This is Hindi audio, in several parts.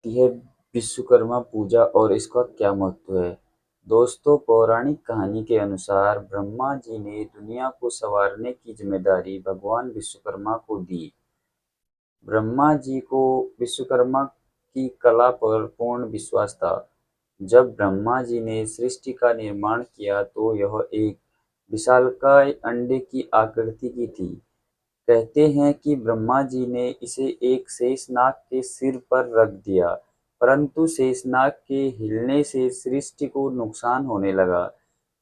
है विश्वकर्मा पूजा और इसका क्या महत्व है। दोस्तों, पौराणिक कहानी के अनुसार ब्रह्मा जी ने दुनिया को संवारने की जिम्मेदारी भगवान विश्वकर्मा को दी। ब्रह्मा जी को विश्वकर्मा की कला पर पूर्ण विश्वास था। जब ब्रह्मा जी ने सृष्टि का निर्माण किया तो यह एक विशालकाय अंडे की आकृति की थी। कहते हैं कि ब्रह्मा जी ने इसे एक शेषनाग के सिर पर रख दिया, परंतु शेषनाग के हिलने से सृष्टि को नुकसान होने लगा।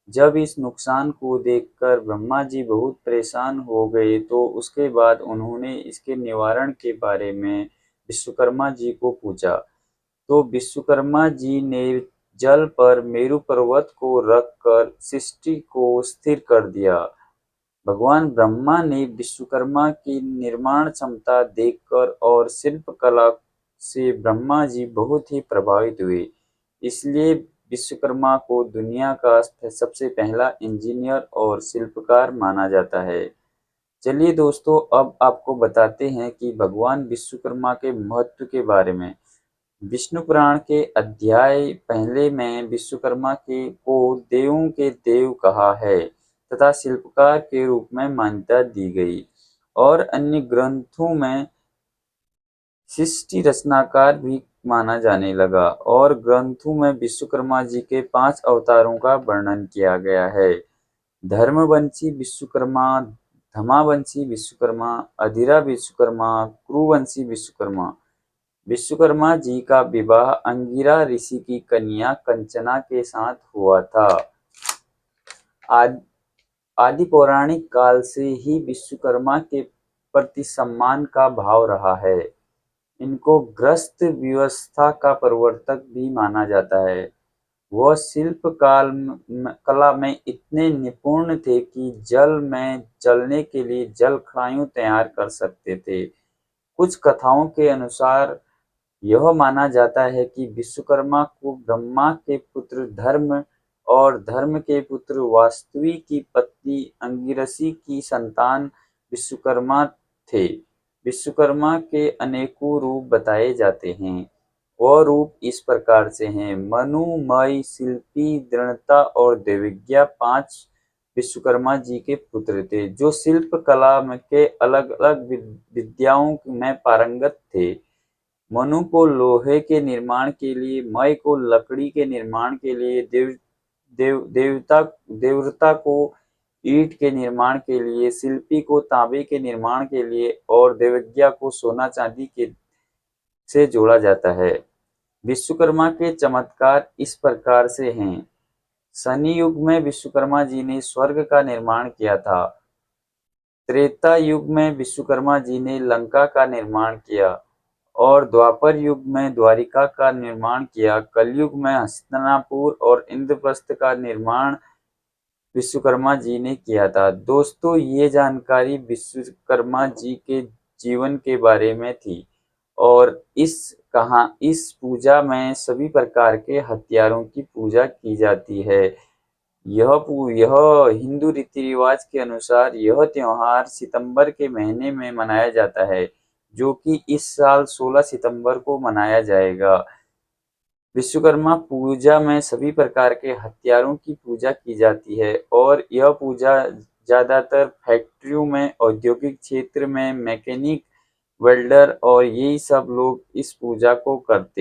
जब इस नुकसान को देखकर ब्रह्मा जी बहुत परेशान हो गए तो उसके बाद उन्होंने इसके निवारण के बारे में विश्वकर्मा जी को पूछा। तो विश्वकर्मा जी ने जल पर मेरु पर्वत को रखकर सृष्टि को स्थिर कर दिया। भगवान ब्रह्मा ने विश्वकर्मा की निर्माण क्षमता देखकर और शिल्प कला से ब्रह्मा जी बहुत ही प्रभावित हुए। इसलिए विश्वकर्मा को दुनिया का सबसे पहला इंजीनियर और शिल्पकार माना जाता है। चलिए दोस्तों, अब आपको बताते हैं कि भगवान विश्वकर्मा के महत्व के बारे में। विष्णु पुराण के अध्याय पहले में विश्वकर्मा के को देवों के देव कहा है तथा शिल्पकार के रूप में मान्यता दी गई, और अन्य ग्रंथों में सृष्टि रचनाकार भी माना जाने लगा, और ग्रंथों में विश्वकर्मा जी के 5 अवतारों का वर्णन किया गया है। धर्मवंशी विश्वकर्मा, धमावंशी विश्वकर्मा, अधिरा विश्वकर्मा, कुरुवंशी विश्वकर्मा। विश्वकर्मा जी का विवाह अंगिरा ऋषि की कन्या कंचना के साथ हुआ था। आदि पौराणिक काल से ही विश्वकर्मा के प्रति सम्मान का भाव रहा है। इनको ग्रस्त व्यवस्था का प्रवर्तक भी माना जाता है। वह शिल्प कला में इतने निपुण थे कि जल में चलने के लिए जलखड़ायु तैयार कर सकते थे। कुछ कथाओं के अनुसार यह माना जाता है कि विश्वकर्मा को ब्रह्मा के पुत्र धर्म और धर्म के पुत्र वास्तवी की पत्नी अंगिरसी की संतान विश्वकर्मा थे। विश्वकर्मा के अनेकों रूप बताए जाते हैं। वह रूप इस प्रकार से हैं: मनु, मय, शिल्पी, दृढ़ता और देवज्ञा 5 विश्वकर्मा जी के पुत्र थे, जो शिल्प कला के अलग अलग विद्याओं में पारंगत थे। मनु को लोहे के निर्माण के लिए, मय को लकड़ी के निर्माण के लिए, देवव्रता को ईंट के निर्माण के लिए, शिल्पी को तांबे के निर्माण के लिए और देवज्ञा को सोना चांदी के से जोड़ा जाता है। विश्वकर्मा के चमत्कार इस प्रकार से हैं। शनि युग में विश्वकर्मा जी ने स्वर्ग का निर्माण किया था। त्रेता युग में विश्वकर्मा जी ने लंका का निर्माण किया और द्वापर युग में द्वारिका का निर्माण किया। कलयुग में हस्तिनापुर और इंद्रप्रस्थ का निर्माण विश्वकर्मा जी ने किया था। दोस्तों, ये जानकारी विश्वकर्मा जी के जीवन के बारे में थी, और इस पूजा में सभी प्रकार के हथियारों की पूजा की जाती है। यह हिंदू रीति रिवाज के अनुसार यह त्योहार सितंबर के महीने में मनाया जाता है, जो कि इस साल 16 सितंबर को मनाया जाएगा। विश्वकर्मा पूजा में सभी प्रकार के हथियारों की पूजा की जाती है, और यह पूजा ज्यादातर फैक्ट्रियों में, औद्योगिक क्षेत्र में मैकेनिक, वेल्डर और यही सब लोग इस पूजा को करते